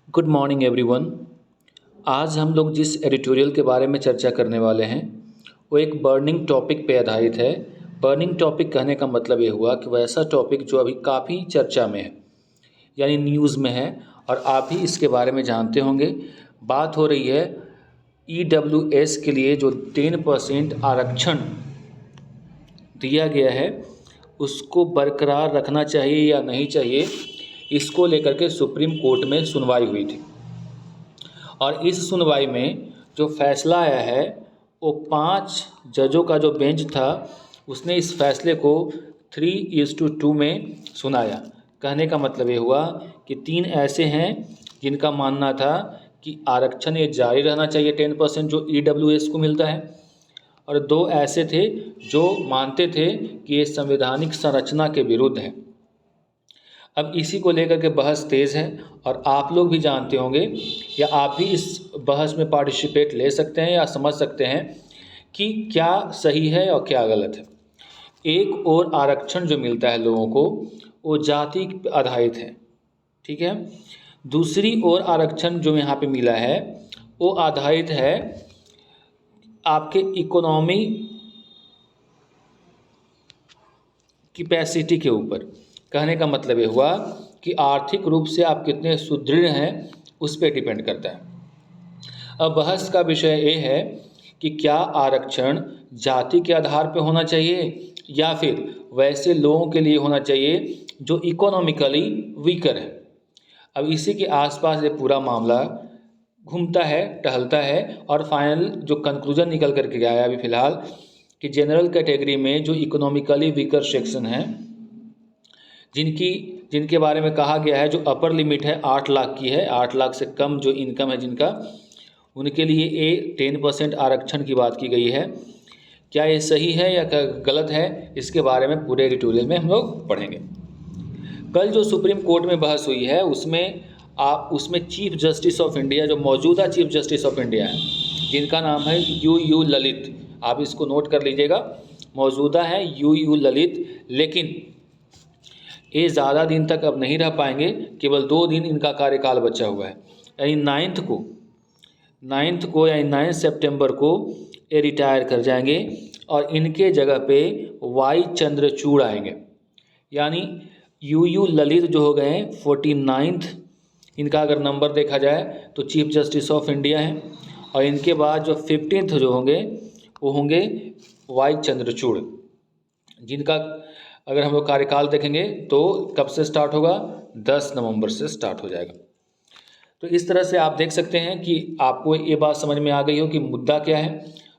Good morning everyone. आज हम लोग जिस एडिटोरियल के बारे में चर्चा करने वाले हैं वो एक बर्निंग टॉपिक पे आधारित है। बर्निंग टॉपिक कहने का मतलब ये हुआ कि वैसा टॉपिक जो अभी काफ़ी चर्चा में है, यानी न्यूज़ में है, और आप भी इसके बारे में जानते होंगे। बात हो रही है EWS के लिए जो 10% आरक्षण दिया गया है उसको बरकरार रखना चाहिए या नहीं चाहिए, इसको लेकर के सुप्रीम कोर्ट में सुनवाई हुई थी। और इस सुनवाई में जो फैसला आया है वो 5 जजों का जो बेंच था उसने इस फैसले को 3:2 में सुनाया। कहने का मतलब ये हुआ कि 3 ऐसे हैं जिनका मानना था कि आरक्षण ये जारी रहना चाहिए 10% जो EWS को मिलता है, और 2 ऐसे थे जो मानते थे कि ये संवैधानिक संरचना के विरुद्ध है। अब इसी को लेकर के बहस तेज़ है और आप लोग भी जानते होंगे या आप भी इस बहस में पार्टिसिपेट ले सकते हैं या समझ सकते हैं कि क्या सही है और क्या गलत है। एक और आरक्षण जो मिलता है लोगों को वो जाति पे आधारित है, ठीक है। दूसरी ओर आरक्षण जो यहाँ पे मिला है वो आधारित है आपके इकोनॉमी कैपेसिटी के ऊपर। कहने का मतलब ये हुआ कि आर्थिक रूप से आप कितने सुदृढ़ हैं उस पर डिपेंड करता है। अब बहस का विषय ये है कि क्या आरक्षण जाति के आधार पर होना चाहिए या फिर वैसे लोगों के लिए होना चाहिए जो इकोनॉमिकली वीकर है। अब इसी के आसपास ये पूरा मामला घूमता है, टहलता है, और फाइनल जो कंक्लूजन निकल करके गया है अभी फ़िलहाल कि जनरल कैटेगरी में जो इकोनॉमिकली वीकर सेक्शन है, जिनके बारे में कहा गया है जो अपर लिमिट है 8 लाख की है, 8 लाख से कम जो इनकम है जिनका, उनके लिए ये 10% आरक्षण की बात की गई है। क्या ये सही है या गलत है, इसके बारे में पूरे एडिटोरियल में हम लोग पढ़ेंगे। कल जो सुप्रीम कोर्ट में बहस हुई है उसमें चीफ जस्टिस ऑफ इंडिया, जो मौजूदा चीफ जस्टिस ऑफ इंडिया हैं, जिनका नाम है यू ललित, आप इसको नोट कर लीजिएगा, मौजूदा है यू ललित, लेकिन ये ज़्यादा दिन तक अब नहीं रह पाएंगे, केवल 2 दिन इनका कार्यकाल बचा हुआ है, यानी 9 सितंबर को ये रिटायर कर जाएंगे और इनके जगह पे वाई चंद्रचूड़ आएंगे। यानी यू ललित जो हो गए 49th, इनका अगर नंबर देखा जाए तो चीफ जस्टिस ऑफ इंडिया हैं, और इनके बाद जो 15th जो होंगे वो होंगे वाई चंद्रचूड़, जिनका अगर हम लोग कार्यकाल देखेंगे तो कब से स्टार्ट होगा, 10 नवंबर से स्टार्ट हो जाएगा। तो इस तरह से आप देख सकते हैं कि आपको ये बात समझ में आ गई हो कि मुद्दा क्या है।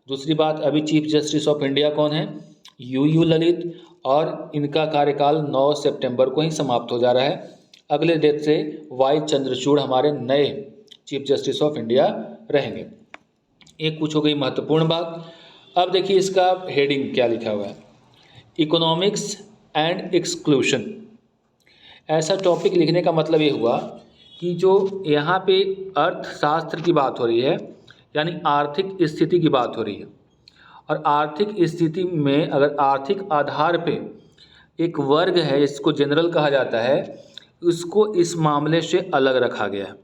दूसरी बात, अभी चीफ जस्टिस ऑफ इंडिया कौन है, यू ललित, और इनका कार्यकाल 9 सितंबर को ही समाप्त हो जा रहा है। अगले डेट से वाई चंद्रचूड़ हमारे नए चीफ जस्टिस ऑफ इंडिया रहेंगे। एक कुछ हो गई महत्वपूर्ण बात। अब देखिए इसका हेडिंग क्या लिखा हुआ है, इकोनॉमिक्स एंड एक्सक्लूशन। ऐसा टॉपिक लिखने का मतलब ये हुआ कि जो यहाँ पे अर्थशास्त्र की बात हो रही है, यानी आर्थिक स्थिति की बात हो रही है, और आर्थिक स्थिति में अगर आर्थिक आधार पे एक वर्ग है जिसको जनरल कहा जाता है, उसको इस मामले से अलग रखा गया है।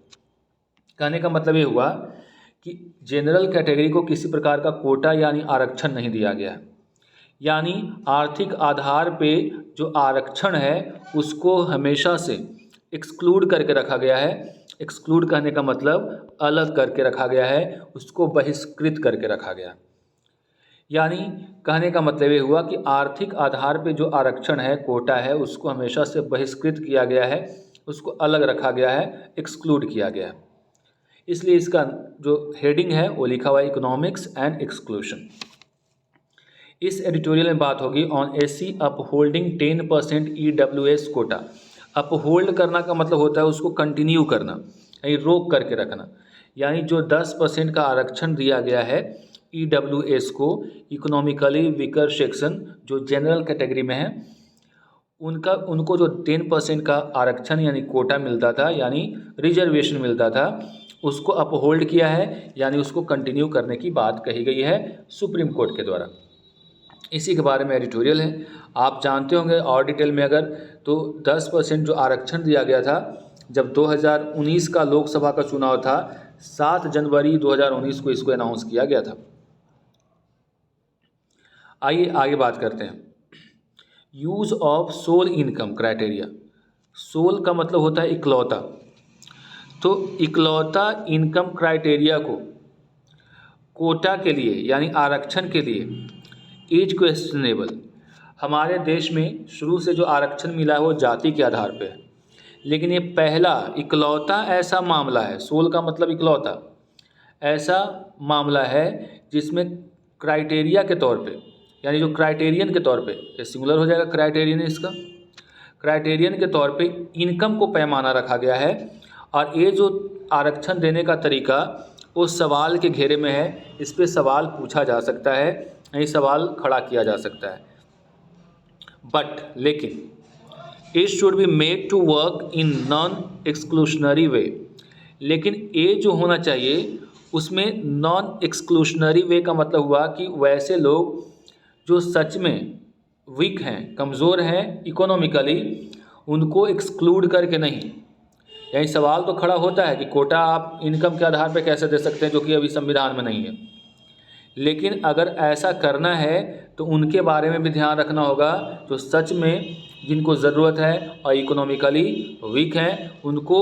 कहने का मतलब ये हुआ कि जनरल कैटेगरी को किसी प्रकार का कोटा यानी आरक्षण नहीं दिया गया है, यानी आर्थिक आधार पे जो आरक्षण है उसको हमेशा से एक्सक्लूड करके रखा गया है। एक्सक्लूड कहने का मतलब अलग करके रखा गया है, उसको बहिष्कृत करके रखा गया। यानी कहने का मतलब ये हुआ कि आर्थिक आधार पे जो आरक्षण है, कोटा है, उसको हमेशा से बहिष्कृत किया गया है, उसको अलग रखा गया है, एक्सक्लूड किया गया है। इसलिए इसका जो हेडिंग है वो लिखा हुआ है इकोनॉमिक्स एंड एक्सक्लूशन। इस एडिटोरियल में बात होगी on SC upholding 10% EWS quota. Uphold करना का मतलब होता है उसको कंटिन्यू करना, यानी रोक करके रखना। यानी जो 10% का आरक्षण दिया गया है EWS को, इकोनॉमिकली वीकर सेक्शन जो जनरल कैटेगरी में है, उनको जो 10% का आरक्षण यानी कोटा मिलता था, यानी रिजर्वेशन मिलता था, उसको अपहोल्ड किया है, यानी उसको कंटिन्यू करने की बात कही गई है सुप्रीम कोर्ट के द्वारा। इसी के बारे में एडिटोरियल है। आप जानते होंगे और डिटेल में अगर तो 10% जो आरक्षण दिया गया था जब 2019 का लोकसभा का चुनाव था, 7 जनवरी 2019 को इसको अनाउंस किया गया था। आइए आगे बात करते हैं। Use of sole income criteria. Sole का मतलब होता है इकलौता। तो इकलौता इनकम क्राइटेरिया को कोटा के लिए यानी आरक्षण के लिए एज क्वेश्चनेबल। हमारे देश में शुरू से जो आरक्षण मिला है वो जाति के आधार पे है, लेकिन ये पहला इकलौता ऐसा मामला है, सोल का मतलब इकलौता, ऐसा मामला है जिसमें क्राइटेरिया के तौर पे यानी जो क्राइटेरियन के तौर पे, ये सिंगुलर हो जाएगा क्राइटेरियन, इसका क्राइटेरियन के तौर पे इनकम को पैमाना रखा गया है। और ये जो आरक्षण देने का तरीका उस सवाल के घेरे में है, इस पे सवाल पूछा जा सकता है, यही सवाल खड़ा किया जा सकता है। बट लेकिन it should be made to work in non exclusionary way. लेकिन ये जो होना चाहिए उसमें नॉन एक्सक्लूशनरी वे का मतलब हुआ कि वैसे लोग जो सच में वीक हैं, कमज़ोर हैं इकोनॉमिकली, उनको एक्सक्लूड करके नहीं। यही सवाल तो खड़ा होता है कि कोटा आप इनकम के आधार पर कैसे दे सकते हैं, जो कि अभी संविधान में नहीं है। लेकिन अगर ऐसा करना है तो उनके बारे में भी ध्यान रखना होगा जो सच में जिनको ज़रूरत है और इकोनॉमिकली वीक हैं, उनको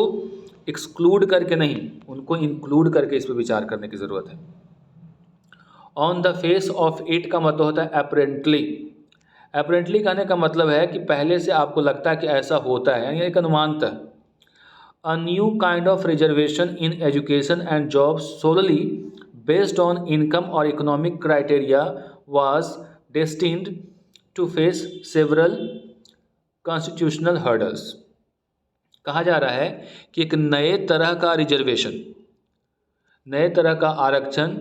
एक्सक्लूड करके नहीं, उनको इंक्लूड करके इस पर विचार करने की ज़रूरत है। On the face of it का मतलब होता है अपेरेंटली। अपेरेंटली कहने का मतलब है कि पहले से आपको लगता है कि ऐसा होता है, यानी एक अनुमानतः। A new kind of reservation in education and jobs solely based on income or economic criteria was destined to face several constitutional hurdles। कहा जा रहा है कि एक नए तरह का रिजर्वेशन, नए तरह का आरक्षण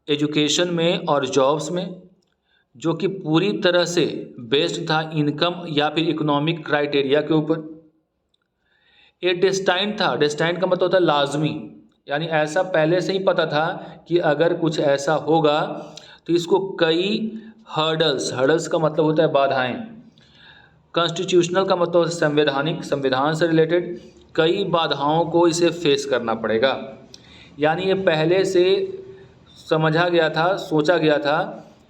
एजुकेशन में और जॉब्स में, जो कि पूरी तरह से बेस्ड था इनकम या फिर इकोनॉमिक क्राइटेरिया के ऊपर। ये डेस्टाइंड था, डेस्टाइंड का मतलब होता है लाजमी, यानी ऐसा पहले से ही पता था कि अगर कुछ ऐसा होगा तो इसको कई हर्डल्स का मतलब होता है बाधाएं, कॉन्स्टिट्यूशनल का मतलब संवैधानिक, संविधान से रिलेटेड कई बाधाओं को इसे फेस करना पड़ेगा। यानी ये पहले से समझा गया था, सोचा गया था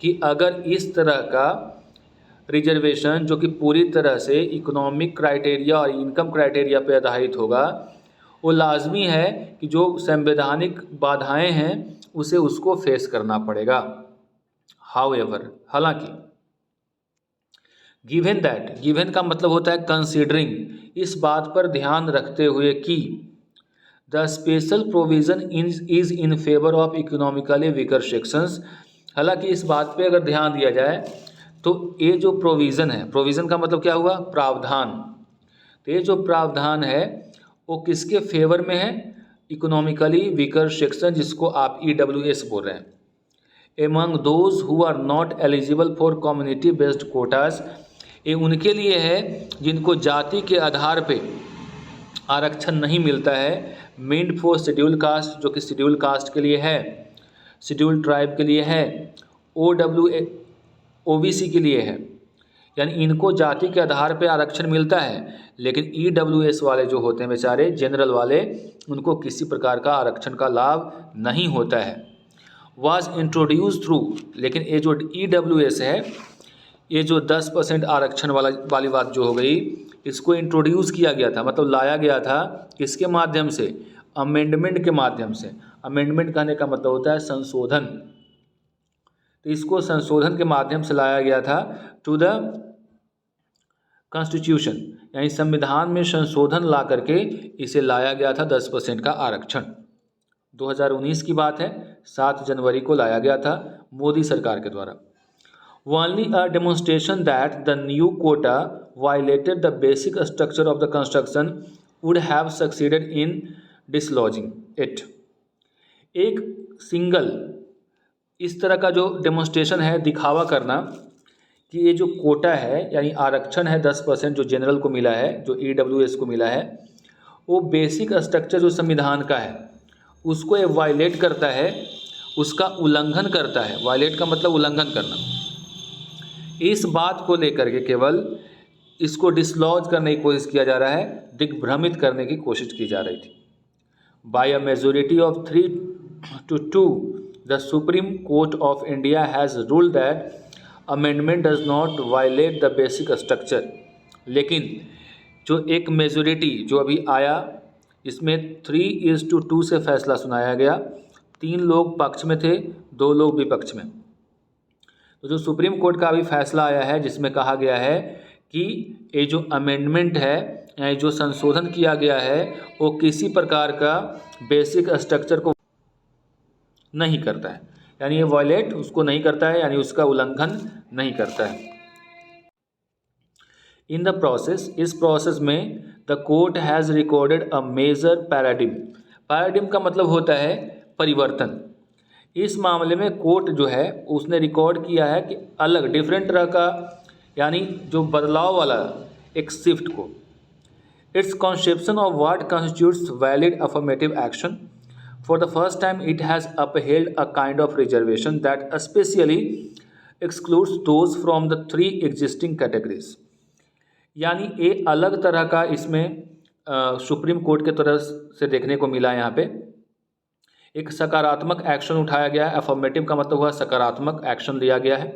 कि अगर इस तरह का रिजर्वेशन जो कि पूरी तरह से इकोनॉमिक क्राइटेरिया और इनकम क्राइटेरिया पर आधारित होगा, वो लाजमी है कि जो संवैधानिक बाधाएं हैं उसे उसको फेस करना पड़ेगा। हाउएवर, हालांकि, गिवन दैट, गिवन का मतलब होता है कंसीडरिंग, इस बात पर ध्यान रखते हुए कि the special provision is in favour of economically weaker sections. हालांकि इस बात पे अगर ध्यान दिया जाए तो ये जो प्रोविज़न है, प्रोविज़न का मतलब क्या हुआ, प्रावधान। तो ये जो प्रावधान है वो किसके फेवर में है, इकोनॉमिकली वीकर सेक्शन, जिसको आप EWS बोल रहे हैं। Among those who are not eligible for community based quotas, ये उनके लिए है जिनको जाति के आधार पे आरक्षण नहीं मिलता है। मीन्ड फॉर शेड्यूल कास्ट, जो कि शेड्यूल कास्ट के लिए है, शेड्यूल ट्राइब के लिए है, OBC के लिए है, यानी इनको जाति के आधार पे आरक्षण मिलता है। लेकिन EWS वाले जो होते हैं बेचारे, जनरल वाले, उनको किसी प्रकार का आरक्षण का लाभ नहीं होता है। वाज इंट्रोड्यूस थ्रू, लेकिन ये जो EWS है, ये जो 10% आरक्षण वाली बात जो हो गई, इसको इंट्रोड्यूस किया गया था, मतलब लाया गया था किसके माध्यम से, अमेंडमेंट के माध्यम से। अमेंडमेंट कहने का मतलब होता है संशोधन। तो इसको संशोधन के माध्यम से लाया गया था टू द कॉन्स्टिट्यूशन, यानी संविधान में संशोधन ला करके इसे लाया गया था 10% का आरक्षण। 2019 की बात है, 7 जनवरी को लाया गया था मोदी सरकार के द्वारा। Only a demonstration that the new quota violated the basic structure of the construction would have succeeded in dislodging it. एक सिंगल इस तरह का जो डेमोन्स्ट्रेशन है, दिखावा करना कि ये जो कोटा है यानी आरक्षण है 10% जो जनरल को मिला है, जो EWS को मिला है, वो बेसिक स्ट्रक्चर जो संविधान का है उसको ये वायलेट करता है, उसका उल्लंघन करता है। वायलेट का मतलब उल्लंघन करना। इस बात को लेकर के केवल इसको डिसलॉज करने की कोशिश किया जा रहा है, दिग्भ्रमित करने की कोशिश की जा रही थी। By a majority of 3-2 the supreme court of India has ruled that amendment does not violate the basic structure. लेकिन जो एक मेजोरिटी जो अभी आया, इसमें 3:2 से फैसला सुनाया गया। 3 लोग पक्ष में थे, 2 लोग विपक्ष में। तो जो सुप्रीम कोर्ट का अभी फैसला आया है, जिसमें कहा गया है कि ये जो अमेंडमेंट है, यानी जो संशोधन किया गया है, वो किसी प्रकार का बेसिक स्ट्रक्चर को नहीं करता है, यानी ये वायलेट उसको नहीं करता है, यानी उसका उल्लंघन नहीं करता है। इन द प्रोसेस, इस प्रोसेस में the court has recorded a major paradigm. Paradigm का मतलब होता है परिवर्तन। इस मामले में कोर्ट जो है उसने रिकॉर्ड किया है कि अलग डिफरेंट तरह का, यानी जो बदलाव वाला एक शिफ्ट को। It's conception of what constitutes valid affirmative action. For the first time it has upheld a kind of reservation that specially excludes those from the 3 existing categories. यानी ये अलग तरह का इसमें सुप्रीम कोर्ट के तरफ से देखने को मिला। यहाँ पे एक सकारात्मक एक्शन उठाया गया है। अफर्मेटिव का मतलब हुआ सकारात्मक एक्शन लिया गया है,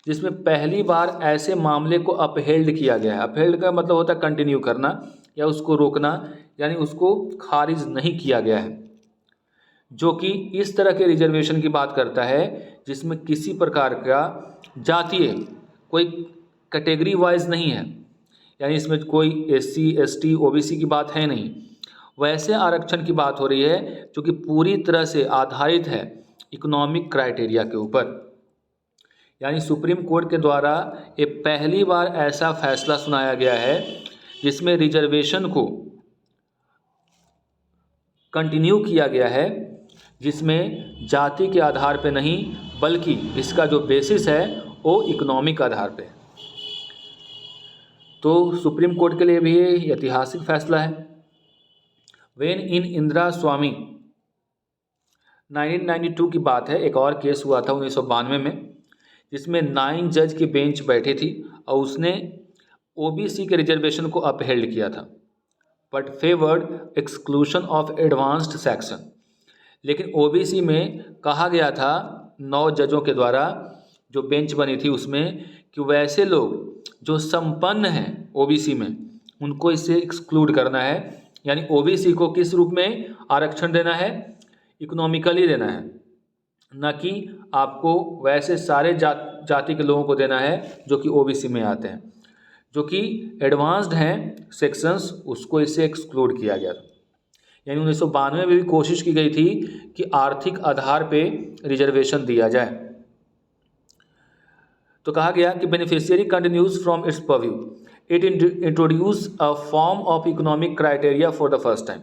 जिसमें पहली बार ऐसे मामले को अपहेल्ड किया गया है। अपहेल्ड का मतलब होता है कंटिन्यू करना या उसको रोकना, यानी उसको खारिज नहीं किया गया है, जो कि इस तरह के रिजर्वेशन की बात करता है जिसमें किसी प्रकार का जातीय कोई कैटेगरी वाइज नहीं है, यानी इसमें कोई SC ST OBC की बात है नहीं। वैसे आरक्षण की बात हो रही है जो कि पूरी तरह से आधारित है इकोनॉमिक क्राइटेरिया के ऊपर। यानी सुप्रीम कोर्ट के द्वारा ये पहली बार ऐसा फैसला सुनाया गया है जिसमें रिजर्वेशन को कंटिन्यू किया गया है, जिसमें जाति के आधार पे नहीं बल्कि इसका जो बेसिस है वो इकोनॉमिक आधार पे है। तो सुप्रीम कोर्ट के लिए भी ये ऐतिहासिक फैसला है। वेन इन इंदिरा स्वामी 1992 की बात है, एक और केस हुआ था 1992 में, जिसमें 9 जज की बेंच बैठी थी और उसने OBC के रिजर्वेशन को अपहेल्ड किया था, but favoured exclusion of advanced section. लेकिन OBC में कहा गया था 9 जजों के द्वारा, जो बेंच बनी थी उसमें, कि वैसे लोग जो संपन्न हैं OBC में उनको इससे एक्सक्लूड करना है। यानी OBC को किस रूप में आरक्षण देना है? इकोनॉमिकली देना है, न कि आपको वैसे सारे जाति के लोगों को देना है जो कि OBC में आते हैं। जो कि एडवांस्ड हैं सेक्शंस, उसको इससे एक्सक्लूड किया गया था। यानी 1992 में भी कोशिश की गई थी कि आर्थिक आधार पे रिजर्वेशन दिया जाए। तो कहा गया कि beneficiary continues from its purview, it introduce a form of economic criteria for the first time.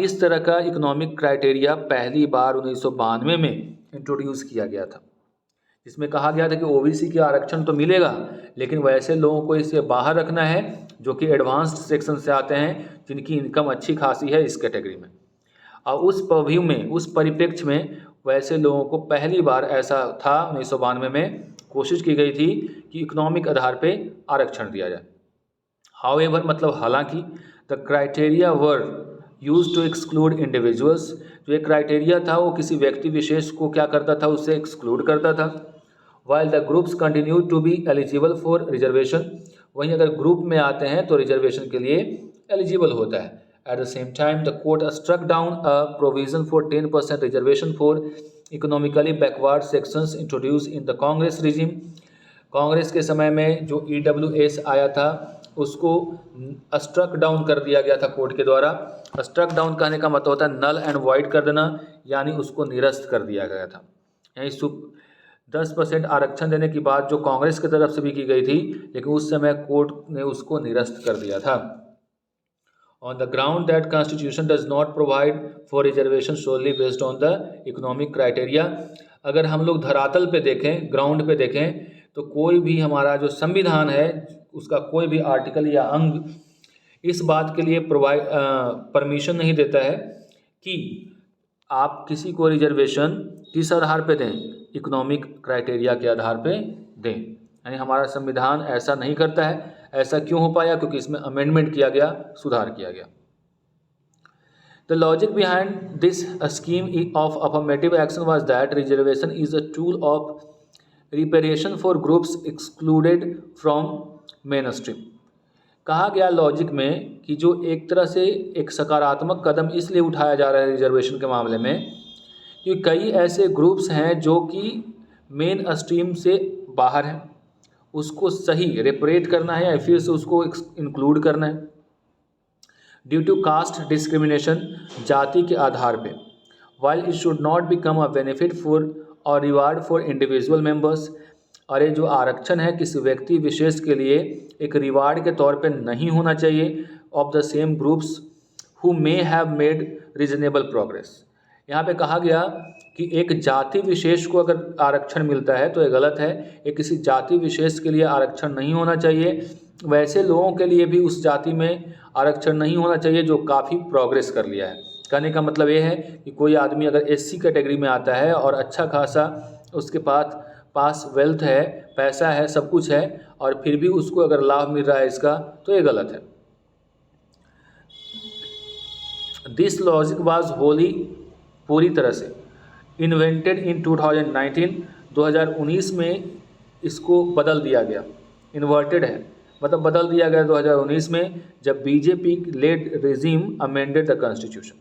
इस तरह का इकोनॉमिक क्राइटेरिया पहली बार 1992 में इंट्रोड्यूस किया गया था, जिसमें कहा गया था कि OBC के आरक्षण तो मिलेगा, लेकिन वैसे लोगों को इससे बाहर रखना है जो कि एडवांस्ड सेक्शन से आते हैं, जिनकी इनकम अच्छी खासी है इस कैटेगरी में। और उस परव्यू में, उस परिप्रेक्ष्य में वैसे लोगों को पहली बार ऐसा था 1992 में कोशिश की गई थी कि इकोनॉमिक आधार पे आरक्षण दिया जाए। हाउएवर मतलब हालांकि, the criteria were used to exclude individuals. जो एक क्राइटेरिया था वो किसी व्यक्ति विशेष को क्या करता था, उससे एक्सक्लूड करता था। While the groups continue to be eligible for reservation, वहीं अगर ग्रुप में आते हैं तो रिजर्वेशन के लिए एलिजिबल होता है। At the same time the court struck down a provision for 10% reservation for economically backward sections introduce in the Congress regime. Congress के समय में जो EWS आया था उसको स्ट्रक डाउन कर दिया गया था कोर्ट के द्वारा। स्ट्रक डाउन कहने का मतलब होता है नल एंड वाइड कर देना, यानी उसको निरस्त कर दिया गया था। यानी 10% आरक्षण देने की बात जो कांग्रेस की तरफ से भी की गई थी, लेकिन उस समय कोर्ट ने उसको निरस्त कर दिया था। On the ground that constitution does not provide for reservation solely based on the economic criteria. अगर हम लोग धरातल पे देखें, ग्राउंड पे देखें, तो कोई भी हमारा जो संविधान है उसका कोई भी आर्टिकल या अंग इस बात के लिए परमिशन नहीं देता है कि आप किसी को रिजर्वेशन किस आधार पे दें, इकोनॉमिक क्राइटेरिया के आधार पे दें। यानी हमारा संविधान ऐसा नहीं करता है। ऐसा क्यों हो पाया? क्योंकि इसमें अमेंडमेंट किया गया, सुधार किया गया। The logic behind this scheme of affirmative action was that reservation is a tool of reparation for groups excluded from mainstream। कहा गया लॉजिक में कि जो एक तरह से एक सकारात्मक कदम इसलिए उठाया जा रहा है रिजर्वेशन के मामले में कि कई ऐसे ग्रुप्स हैं जो कि मेन स्ट्रीम से बाहर हैं, उसको सही रेपरेट करना है या फिर से उसको इंक्लूड करना है ड्यू टू कास्ट डिस्क्रिमिनेशन, जाति के आधार पे। While it should not become a benefit for और रिवार्ड फॉर इंडिविजुअल मेंबर्स, और ये जो आरक्षण है किसी व्यक्ति विशेष के लिए एक रिवार्ड के तौर पे नहीं होना चाहिए of the same groups who may have made reasonable progress. यहाँ पे कहा गया कि एक जाति विशेष को अगर आरक्षण मिलता है तो ये गलत है, ये किसी जाति विशेष के लिए आरक्षण नहीं होना चाहिए, वैसे लोगों के लिए भी उस जाति में आरक्षण नहीं होना चाहिए जो काफ़ी प्रोग्रेस कर लिया है। कहने का मतलब ये है कि कोई आदमी अगर एससी कैटेगरी में आता है और अच्छा खासा उसके पास वेल्थ है, पैसा है, सब कुछ है, और फिर भी उसको अगर लाभ मिल रहा है इसका, तो ये गलत है। दिस लॉजिक वाज होली, पूरी तरह से इन्वेंटेड इन 2019 में इसको बदल दिया गया, इन्वर्टेड है मतलब बदल दिया गया 2019 में, जब BJP lead regime amended the constitution.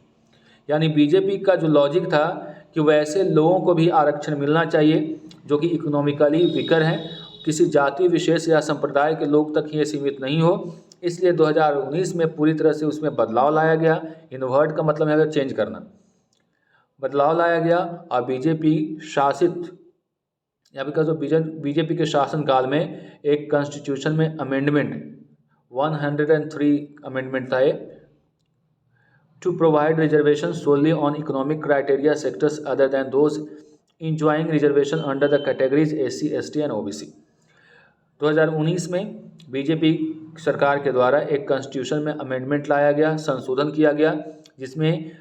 यानी बीजेपी का जो लॉजिक था कि वैसे लोगों को भी आरक्षण मिलना चाहिए जो कि इकोनॉमिकली वीकर हैं, किसी जाति विशेष या संप्रदाय के लोग तक ही सीमित नहीं हो, इसलिए 2019 में पूरी तरह से उसमें बदलाव लाया गया। इन्वर्ट का मतलब है चेंज करना, बदलाव लाया गया। और बीजेपी शासित यहाँ पे जो बीजेपी के शासनकाल में एक कॉन्स्टिट्यूशन में अमेंडमेंट 103 अमेंडमेंट था to provide reservation solely on economic criteria sectors other than those enjoying reservation under the categories SC, ST and OBC। 2019 में बीजेपी सरकार के द्वारा एक कॉन्स्टिट्यूशन में अमेंडमेंट लाया गया, संशोधन किया गया, जिसमें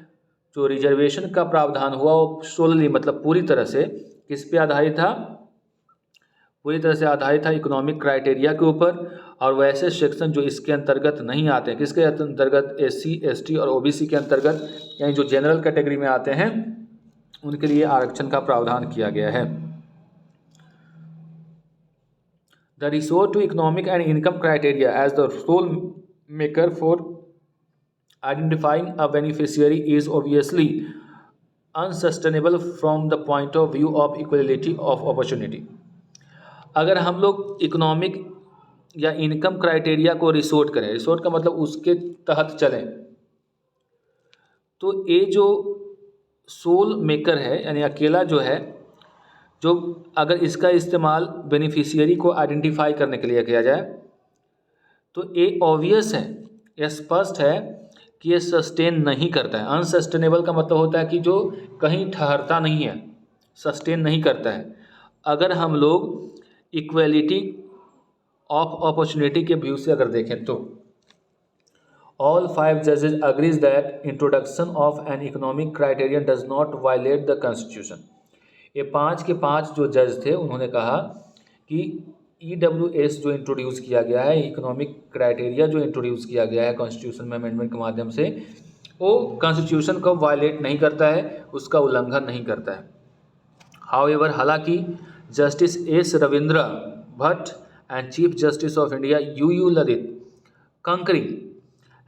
जो रिजर्वेशन का प्रावधान हुआ वो सोलली मतलब पूरी तरह से किस पे आधारित था? पूरी तरह से आधारित था इकोनॉमिक क्राइटेरिया के ऊपर, और वैसे सेक्शन जो इसके अंतर्गत नहीं आते हैं, किसके अंतर्गत? SC, ST और OBC के अंतर्गत, यानी जो जनरल कैटेगरी में आते हैं उनके लिए आरक्षण का प्रावधान किया गया है। The resort to economic and income criteria as the sole maker for identifying a beneficiary is obviously unsustainable from the point of view of equality of opportunity. अगर हम लोग इकोनॉमिक या इनकम क्राइटेरिया को रिसोर्ट करें, resort का मतलब उसके तहत चलें, तो ये जो सोल मेकर है यानी अकेला जो है, जो अगर इसका इस्तेमाल बेनिफिशियरी को आइडेंटिफाई करने के लिए किया जाए तो ये ऑब्वियस है, यह स्पष्ट है कि ये सस्टेन नहीं करता है। अनसस्टेनेबल का मतलब होता है कि जो कहीं ठहरता नहीं है, सस्टेन नहीं करता है। अगर हम लोग इक्वलिटी ऑफ अपॉर्चुनिटी के व्यू से अगर देखें तो ऑल 5 जजेज agrees that introduction of an economic criterion does not violate the constitution. ये 5 के 5 जो जज थे उन्होंने कहा कि EWS जो इंट्रोड्यूस किया गया है, इकोनॉमिक क्राइटेरिया जो इंट्रोड्यूस किया गया है कॉन्स्टिट्यूशन में अमेंडमेंट के माध्यम से, वो कॉन्स्टिट्यूशन को वायलेट नहीं करता है, उसका उल्लंघन नहीं करता है। हाउएवर, हालांकि justice S. Ravindra Bhatt and Chief Justice of India UU Lalit Kankari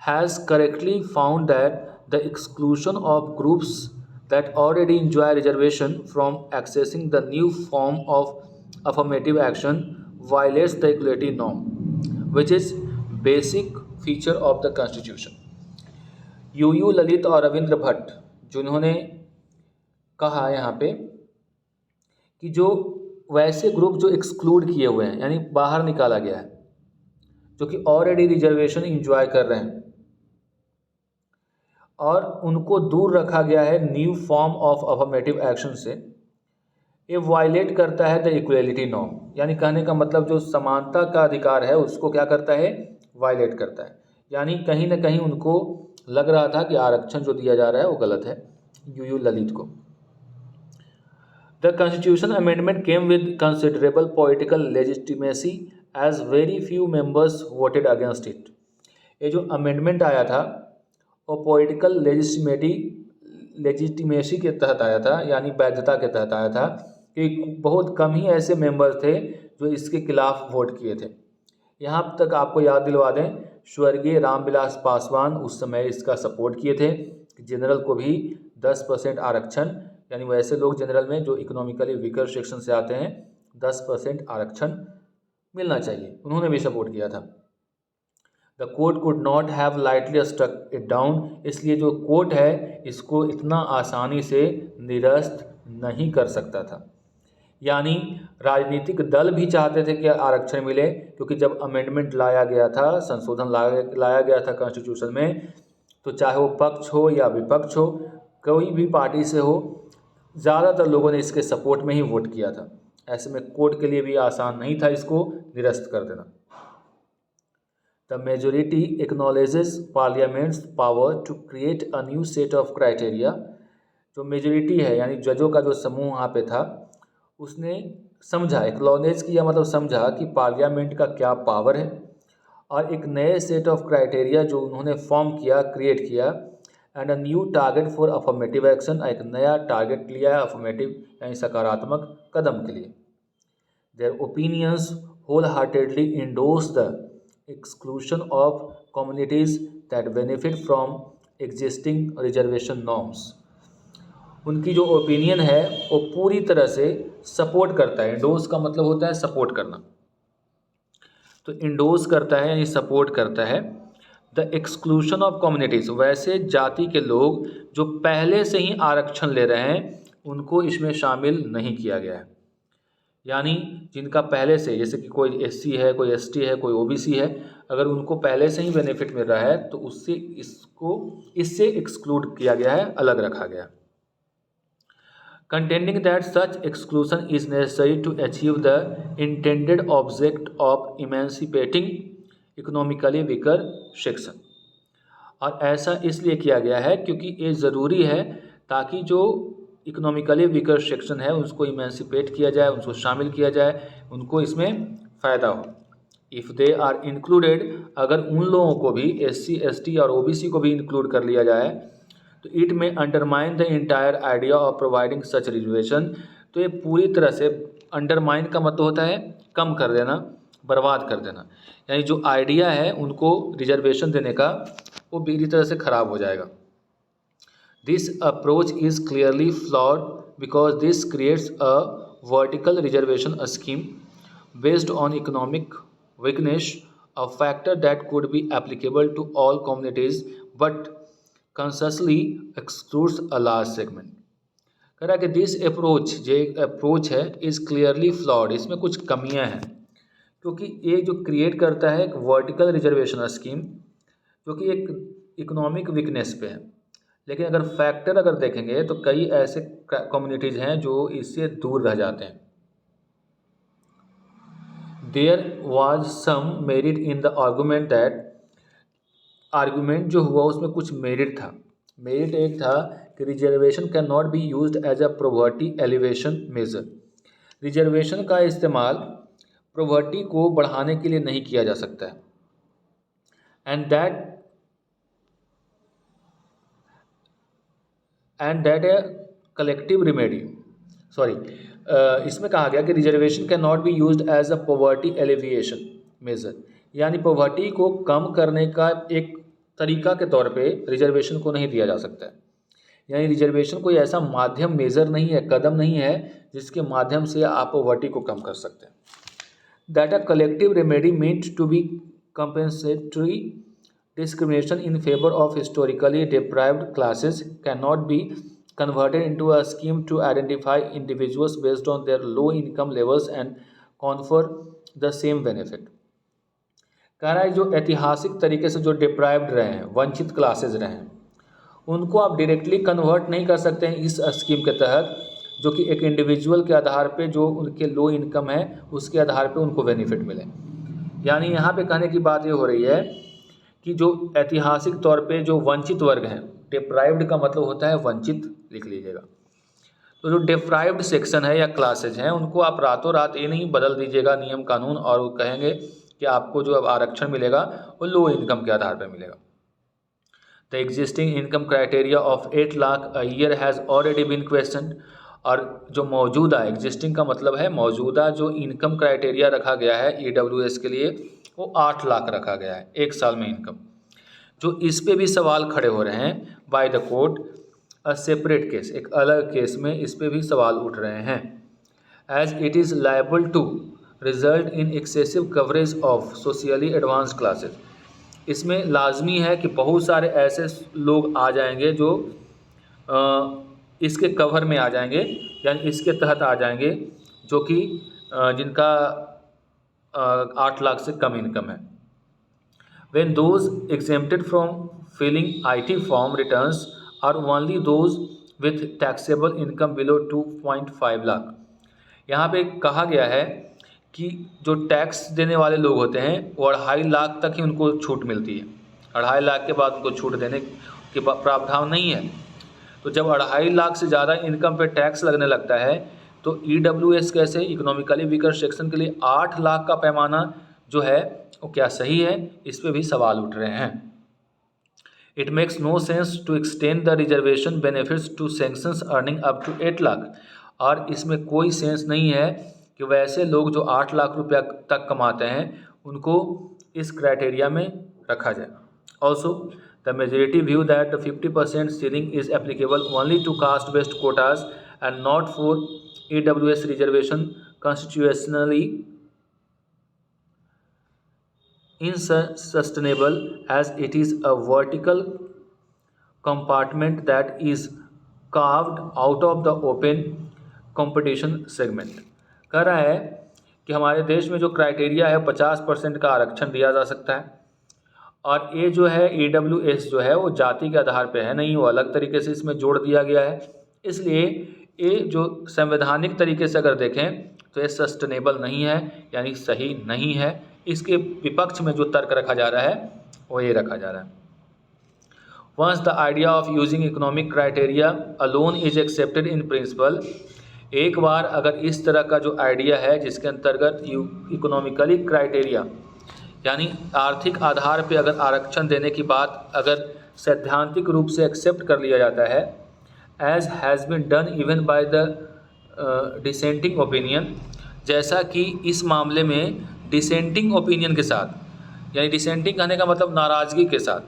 has correctly found that the exclusion of groups that already enjoy reservation from accessing the new form of affirmative action violates the equality norm, which is basic feature of the Constitution। UU Lalit और रविंद्र भट्ट जिन्होंने कहा यहाँ पे कि जो वैसे group जो exclude किए हुए हैं यानी बाहर निकाला गया है, जो कि ऑलरेडी रिजर्वेशन इंजॉय कर रहे हैं और उनको दूर रखा गया है new form of affirmative action से, ये वायलेट करता है द इक्वलिटी नॉर्म। यानी कहने का मतलब जो समानता का अधिकार है उसको क्या करता है? वायलेट करता है। यानी कहीं ना कहीं उनको लग रहा था कि आरक्षण जो दिया जा रहा है वो गलत है, UU ललित को। The Constitution Amendment came with considerable political legitimacy as very few members voted against it. ये जो अमेंडमेंट आया था वो पॉलिटिकल लेजिटिमेसी के तहत आया था, यानी वैधता के तहत आया था कि बहुत कम ही ऐसे मेंबर थे जो इसके खिलाफ वोट किए थे। यहाँ तक आपको याद दिलवा दें, स्वर्गीय रामविलास पासवान उस समय इसका सपोर्ट किए थे कि जनरल को भी 10% आरक्षण, यानी वैसे लोग जनरल में जो इकोनॉमिकली वीकर सेक्शन से आते हैं 10% आरक्षण मिलना चाहिए, उन्होंने भी सपोर्ट किया था। The court could not have lightly struck it down, इसलिए जो कोर्ट है इसको इतना आसानी से निरस्त नहीं कर सकता था। यानी राजनीतिक दल भी चाहते थे कि आरक्षण मिले, क्योंकि जब अमेंडमेंट लाया गया था, संशोधन लाया गया था कॉन्स्टिट्यूशन में, तो चाहे वो पक्ष हो या विपक्ष हो, कोई भी पार्टी से हो, ज़्यादातर लोगों ने इसके सपोर्ट में ही वोट किया था। ऐसे में कोर्ट के लिए भी आसान नहीं था इसको निरस्त कर देना। The majority acknowledges parliament's power to create a new set of criteria. जो मेजोरिटी है यानी जजों का जो समूह वहाँ पे था, उसने समझा, एक्नॉलेज किया मतलब समझा कि पार्लियामेंट का क्या पावर है, और एक नए सेट ऑफ क्राइटेरिया जो उन्होंने फॉर्म किया, क्रिएट किया, and a new target for affirmative action, एक नया टारगेट लिया है अफर्मेटिव यानी सकारात्मक कदम के लिए। Their opinions wholeheartedly endorse the exclusion of communities that benefit from existing reservation norms. उनकी जो ओपिनियन है वो पूरी तरह से सपोर्ट करता है। इंडोर्स का मतलब होता है सपोर्ट करना, तो इंडोर्स करता है यानी सपोर्ट करता है द एक्सक्लूशन ऑफ कम्युनिटीज़, वैसे जाति के लोग जो पहले से ही आरक्षण ले रहे हैं उनको इसमें शामिल नहीं किया गया है। यानी जिनका पहले से, जैसे कि कोई एससी है, कोई एसटी है, कोई ओबीसी है, अगर उनको पहले से ही बेनिफिट मिल रहा है तो इससे एक्सक्लूड किया गया है, अलग रखा गया। contending that such exclusion is necessary to achieve the intended object of emancipating economically weaker section। और ऐसा इसलिए किया गया है क्योंकि ये ज़रूरी है ताकि जो इकोनॉमिकली वीकर सेक्शन है उसको इमेंसिपेट किया जाए, उसको शामिल किया जाए, उनको इसमें फ़ायदा हो। इफ़ दे आर इंक्लूडेड, अगर उन लोगों को भी एससी, एसटी और ओबीसी को भी इंक्लूड कर लिया जाए तो इट में undermine the entire idea of providing such reservation. तो ये पूरी तरह से, अंडरमाइन का मतलब होता है कम कर देना, बर्बाद कर देना, यानी जो आइडिया है उनको रिजर्वेशन देने का वो पूरी तरह से ख़राब हो जाएगा। This approach is clearly flawed because this creates a vertical reservation scheme based on economic weakness, a factor that could be applicable to all communities but consciously excludes a large segment। कह रहा है कि this approach, जो एक approach है, is clearly flawed, इसमें कुछ कमियां हैं, क्योंकि ये जो क्रिएट करता है एक वर्टिकल रिजर्वेशन स्कीम जो कि एक इकोनॉमिक वीकनेस पे है। लेकिन अगर फैक्टर अगर देखेंगे तो कई ऐसे कम्युनिटीज़ हैं जो इससे दूर रह जाते हैं। There was some merit in the argument that, argument जो हुआ उसमें कुछ मेरिट था। मेरिट एक था कि reservation can not be used as a poverty alleviation measure. Reservation का इस्तेमाल प्रोवर्टी को बढ़ाने के लिए नहीं किया जा सकता है। And that a collective remedy, इसमें कहा गया कि reservation can not be used as a poverty alleviation measure, यानी पॉवर्टी को कम करने का एक तरीका के तौर पे रिजर्वेशन को नहीं दिया जा सकता है। यानी रिजर्वेशन कोई ऐसा माध्यम, मेजर नहीं है, कदम नहीं है जिसके माध्यम से आप पॉवर्टी को कम कर सकते हैं। That a collective remedy meant to be compensatory discrimination in favor of historically deprived classes cannot be converted into a scheme to identify individuals based on their low income levels and confer the same benefit। कह रहा है जो ऐतिहासिक तरीके से जो deprived रहे हैं, वंचित क्लासेज रहे हैं, उनको आप डायरेक्टली कन्वर्ट नहीं कर सकते हैं इस स्कीम के तहत, जो कि एक इंडिविजुअल के आधार पे, जो उनके लो इनकम है उसके आधार पे उनको बेनिफिट मिले। यानी यहाँ पे कहने की बात ये हो रही है कि जो ऐतिहासिक तौर पे जो वंचित वर्ग हैं, डिप्राइव्ड का मतलब होता है वंचित, लिख लीजिएगा, तो जो डिप्राइव्ड सेक्शन है या क्लासेज हैं उनको आप रातों रात ये नहीं बदल दीजिएगा नियम कानून और वो कहेंगे कि आपको जो अब आरक्षण मिलेगा वो लो इनकम के आधार पर मिलेगा। The existing income criteria of 8 lakh a year has already been question. और जो मौजूदा एग्जिस्टिंग का मतलब है मौजूदा जो इनकम क्राइटेरिया रखा गया है EWS के लिए वो 8 लाख रखा गया है एक साल में इनकम, जो इस पे भी सवाल खड़े हो रहे हैं by the court a separate case, एक अलग केस में इस पे भी सवाल उठ रहे हैं। As it is liable to result in excessive coverage of socially advance classes, इसमें लाजमी है कि बहुत सारे ऐसे लोग आ जाएंगे जो इसके कवर में आ जाएंगे यानी इसके तहत आ जाएंगे जो कि जिनका 8 लाख से कम इनकम है। When those exempted from filing IT form returns are only those with taxable income below 2.5 lakh. यहाँ पे कहा गया है कि जो टैक्स देने वाले लोग होते हैं वो 2.5 लाख तक ही उनको छूट मिलती है, 2.5 लाख के बाद उनको छूट देने के प्रावधान नहीं है। तो जब 2.5 लाख से ज़्यादा इनकम पे टैक्स लगने लगता है तो EWS कैसे इकोनॉमिकली वीकर सेक्शन के लिए 8 लाख का पैमाना जो है वो क्या सही है, इस पे भी सवाल उठ रहे हैं। It makes no sense to extend the reservation benefits to sanctions earning up to 8 lakh, और इसमें कोई सेंस नहीं है कि वैसे लोग जो 8 लाख रुपया तक कमाते हैं उनको इस क्राइटेरिया में रखा जाए। Also the majority view that the 50% ceiling is applicable only to caste based quotas and not for EWS reservation constitutionally insustainable as it is a vertical compartment that is carved out of the open competition segment। कह रहा है कि हमारे देश में जो criteria है 50% का आरक्षण दिया जा सकता है, और ये जो है EWS जो है वो जाति के आधार पे है नहीं, वो अलग तरीके से इसमें जोड़ दिया गया है। इसलिए ये जो संवैधानिक तरीके से अगर देखें तो ये सस्टेनेबल नहीं है यानी सही नहीं है। इसके विपक्ष में जो तर्क रखा जा रहा है वो ये रखा जा रहा है। Once the idea of using economic criteria alone is accepted in principle, एक बार अगर इस तरह का जो आइडिया है जिसके अंतर्गत इकोनॉमिकली क्राइटेरिया यानी आर्थिक आधार पे अगर आरक्षण देने की बात अगर सैद्धांतिक रूप से एक्सेप्ट कर लिया जाता है, as has been done even by the dissenting opinion, जैसा कि इस मामले में डिसेंटिंग ओपिनियन के साथ, यानी डिसेंटिंग कहने का मतलब नाराज़गी के साथ,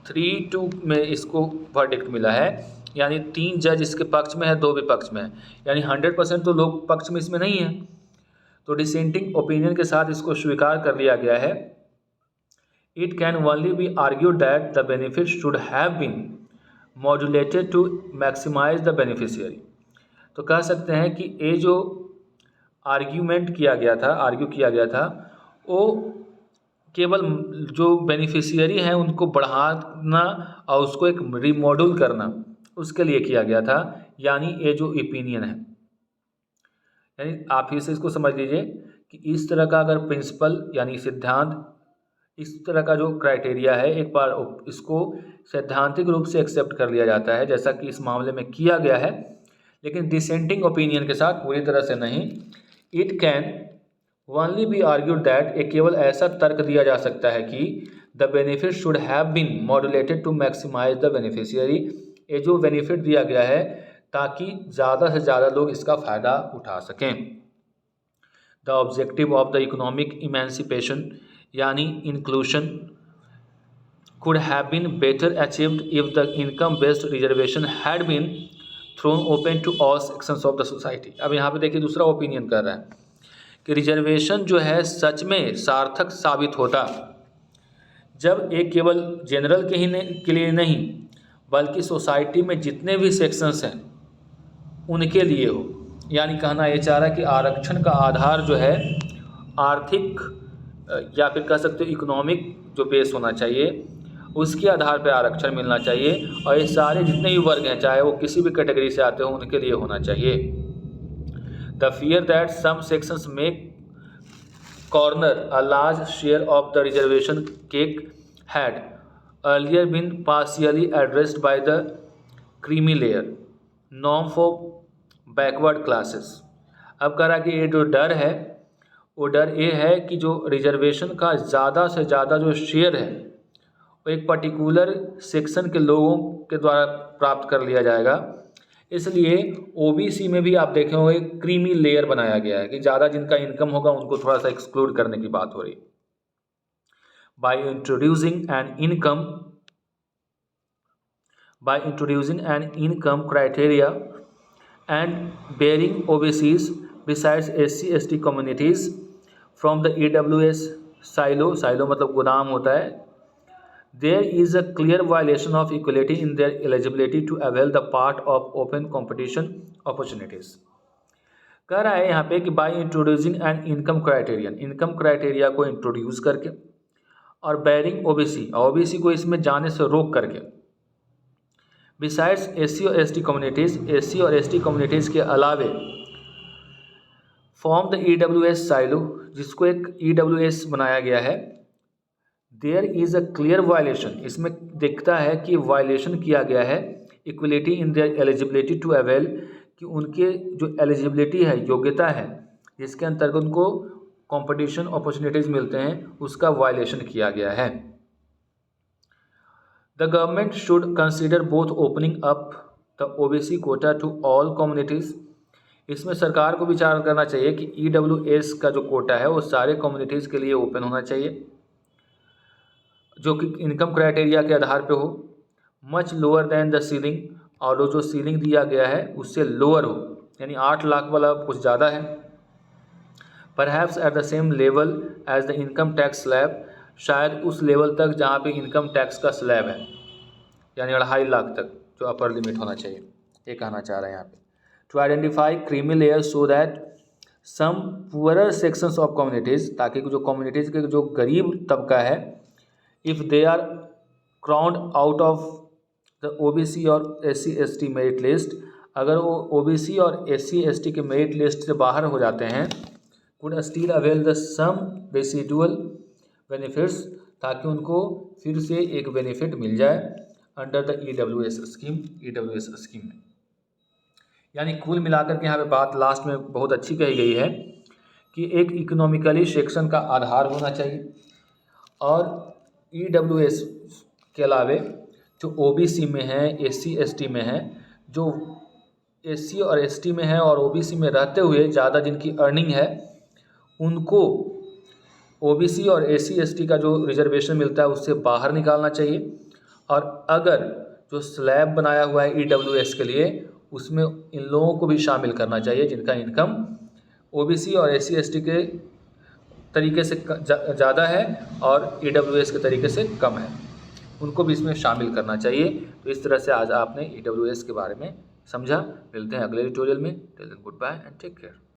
3-2 में इसको वर्डिक्ट मिला है, यानी 3 जज इसके पक्ष में है 2 विपक्ष में है, यानी 100% तो लोग पक्ष में इसमें नहीं है, तो डिसेंटिंग ओपिनियन के साथ इसको स्वीकार कर लिया गया है। It can only be argued that the benefit should have been modulated to maximise the beneficiary. तो कह सकते हैं कि ये जो आर्ग्यू किया गया था वो केवल जो बेनिफिशियरी हैं उनको बढ़ाना और उसको एक रिमॉड्यूल करना उसके लिए किया गया था, यानी ये जो ओपिनियन है, यानी आप ही से इसको समझ लीजिए कि इस तरह का अगर प्रिंसिपल यानी सिद्धांत, इस तरह का जो क्राइटेरिया है एक बार इसको सैद्धांतिक रूप से एक्सेप्ट कर लिया जाता है जैसा कि इस मामले में किया गया है, लेकिन डिसेंटिंग ओपिनियन के साथ पूरी तरह से नहीं। It can only be argued that, एक केवल ऐसा तर्क दिया जा सकता है कि the benefit should have been modulated to maximise the beneficiary, ये जो बेनिफिट दिया गया है ताकि ज़्यादा से ज़्यादा लोग इसका फ़ायदा उठा सकें। The objective of the economic emancipation यानी inclusion could have been better achieved if the income based reservation had been thrown open to all sections of the society। अब यहाँ पे देखिए दूसरा ओपिनियन कर रहा है कि रिजर्वेशन जो है सच में सार्थक साबित होता जब एक केवल जनरल के लिए नहीं बल्कि सोसाइटी में जितने भी सेक्शंस हैं उनके लिए हो। यानी कहना ये चाह रहा है कि आरक्षण का आधार जो है आर्थिक या फिर कह सकते हो इकोनॉमिक जो बेस होना चाहिए उसके आधार पर आरक्षण मिलना चाहिए, और ये सारे जितने भी वर्ग हैं चाहे वो किसी भी कैटेगरी से आते हो उनके लिए होना चाहिए। The fear that some sections make corner a large share of the reservation cake had earlier been partially addressed by the creamy layer norm for backward classes. अब कह रहा कि ये जो डर है वो डर ये है कि जो रिजर्वेशन का ज़्यादा से ज़्यादा जो शेयर है वो एक पर्टिकुलर सेक्शन के लोगों के द्वारा प्राप्त कर लिया जाएगा। इसलिए ओबीसी में भी आप देखे होंगे क्रीमी लेयर बनाया गया है कि ज़्यादा जिनका इनकम होगा उनको थोड़ा सा एक्सक्लूड करने की बात हो रही है। By introducing an income criteria and bearing OBCs besides SC/ST communities from the EWS silo मतलब गोदाम होता है, there is a clear violation of equality in their eligibility to avail the part of open competition opportunities। कह रहा है यहाँ पे कि by introducing an income criteria को इंट्रोड्यूस करके और bearing OBC को इसमें जाने से रोक करके बिसाइड्स SC और ST कम्युनिटीज़ के अलावे फॉर्म द EWS साइलो जिसको एक EWS बनाया गया है। There is a clear violation, इसमें दिखता है कि वायलेशन किया गया है equality in their eligibility to avail, कि उनके जो एलिजिबिलिटी है योग्यता है जिसके अंतर्गत उनको कंपटीशन अपॉर्चुनिटीज़ मिलते हैं उसका वायलेशन किया गया है। The government should consider both opening up the OBC quota to all communities। इसमें सरकार को विचार करना चाहिए कि EWS का जो कोटा है वो सारे कम्युनिटीज़ के लिए ओपन होना चाहिए जो कि इनकम क्राइटेरिया के आधार पे हो, much lower than the ceiling, और जो सीलिंग दिया गया है उससे लोअर हो, यानी 8 लाख वाला कुछ ज़्यादा है। Perhaps at the same level as the income tax slab, शायद उस लेवल तक जहाँ पे इनकम टैक्स का स्लैब है, यानी 2.5 लाख तक जो अपर लिमिट होना चाहिए, ये कहना चाह रहे हैं यहाँ पे। To identify creamy layer so that some poorer sections of communities, ताकि जो कम्युनिटीज़ के जो गरीब तबका है, if they are crowd out of the OBC और SC/ST मेरिट लिस्ट, अगर वो OBC और SC/ST के मेरिट लिस्ट से बाहर हो जाते हैं, could still avail the some residual benefits, ताकि उनको फिर से एक बेनिफिट मिल जाए अंडर द EWS स्कीम में। यानी कुल मिलाकर के यहाँ पे बात लास्ट में बहुत अच्छी कही गई है कि एक इकोनॉमिकली सेक्शन का आधार होना चाहिए और EWS के अलावे जो OBC में है, SC/ST में है, जो SC और ST में है और OBC में रहते हुए ज़्यादा जिनकी अर्निंग है उनको OBC और SC/ST का जो रिजर्वेशन मिलता है उससे बाहर निकालना चाहिए, और अगर जो स्लैब बनाया हुआ है EWS के लिए उसमें इन लोगों को भी शामिल करना चाहिए जिनका इनकम OBC और SC/ST के तरीके से ज़्यादा है और EWS के तरीके से कम है, उनको भी इसमें शामिल करना चाहिए। तो इस तरह से आज आपने EWS के बारे में समझा। मिलते हैं अगले ट्यूटोरियल में। Till then goodbye and take care.